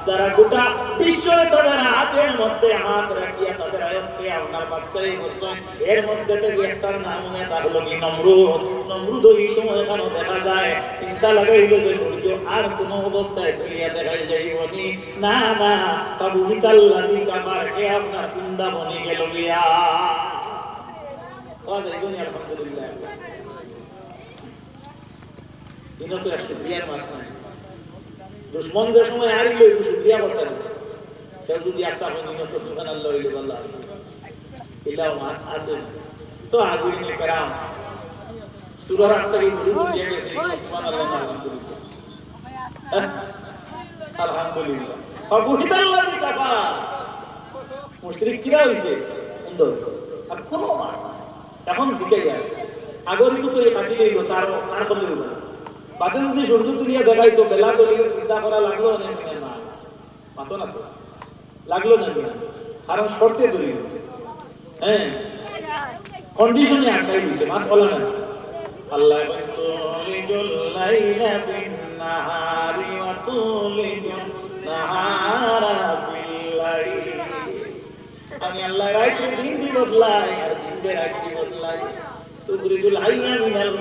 যারা গোটা বিশ্বের তাদের হাতের মধ্যে হাত রাখিয়া তাদের আয়ত্তে আপনার বাচ্চাই করছেন এর মধ্যে থেকে একটা নাম নিয়ে তা হলো কি নমরুদ। নমরুদ এই সময় এখানে দেখা যায় চিন্তা লাগাইল যে সূর্য আর কোনো অবস্থায় ফিরিয়া দেখাই যাইবনি। না না তাবু হিতাল্লাদি কামার কে আপনার কুন্দা বনি গেল গিয়া আলহামদুলিল্লাহ। কিন্তু তো একশো বিয়ার মাধ্যমে দুশ্মনদের সময় আর লইব শুকরিয়া করতে হবে। কেউ যদি একটা হইনি তো সুবহানাল্লাহ হইল আল্লাহ এটাও আছে তো হাজিরিন کرام সূরা আত-তারি শুরু দিয়ে গেছে সুবহানাল্লাহ আলহামদুলিল্লাহ আলহামদুলিল্লাহ। ফাবুহিতাল্লাযী কাফার মুশরিক কিরা হইছে সুন্দর আর কোন এখন দিকে যায় আগের তো এই কাটি লইল তার আর কম লইল বাদে যদি সূর্য তুলিয়া দেখাই তো বেলা দলিয়ে চিন্তা করা লাগলো না না পাতো না তো লাগলো না কারণ শর্তে দলিয়ে হ্যাঁ কন্ডিশনে আটকাই দিতে মাত বলা না। আল্লাহ তুলিজুল লাইলা বিন নাহারি ওয়া তুলিজুল নাহারা বিল লাইল। আমি আল্লাহ রাইতে দিন বদলাই আর দিন রাইতে বদলাই। তুলিজুল হাইয়া মিনাল